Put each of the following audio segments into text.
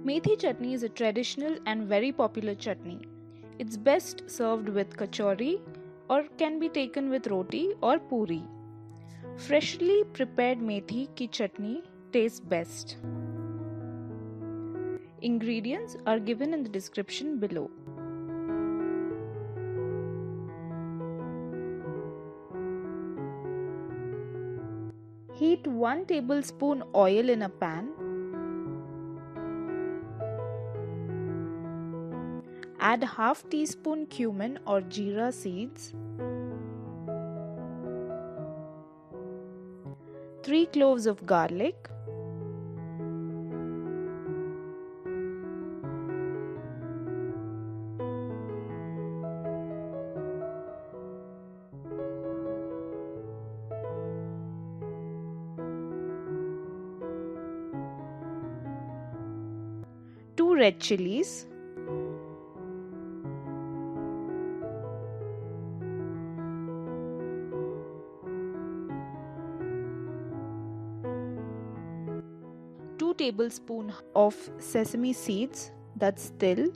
Methi chutney is a traditional and very popular chutney. It's best served with kachori or can be taken with roti or puri. Freshly prepared Methi Ki Chutney tastes best. Ingredients are given in the description below. Heat 1 tablespoon oil in a pan. Add half teaspoon cumin or zeera seeds, 3 cloves of garlic, two red chillies, two tablespoons of sesame seeds, that's till,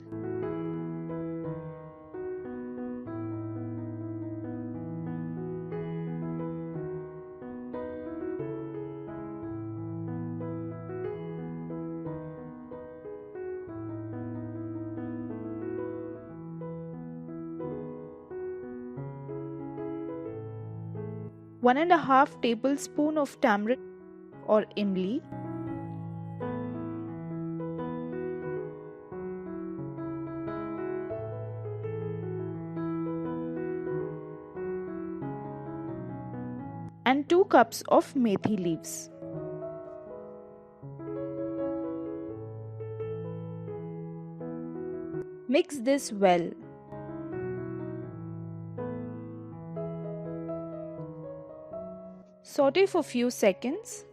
one and a half tablespoon of tamarind or imli, and 2 cups of methi leaves. Mix this well. Saute for few seconds.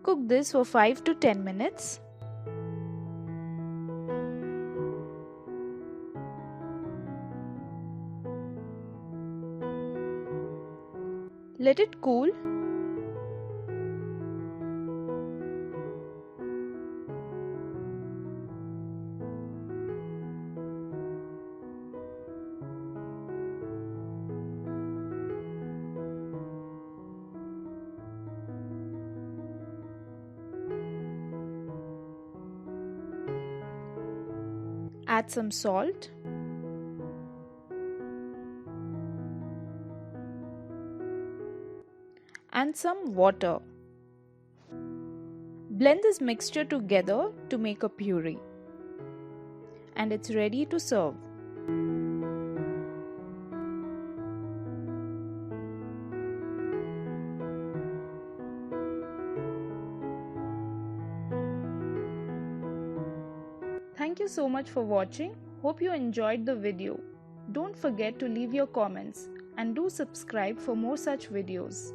Cook this for 5 to 10 minutes. Let it cool. Add some salt. And some water. Blend this mixture together to make a puree. And it's ready to serve. Thank you so much for watching. Hope you enjoyed the video. Don't forget to leave your comments and do subscribe for more such videos.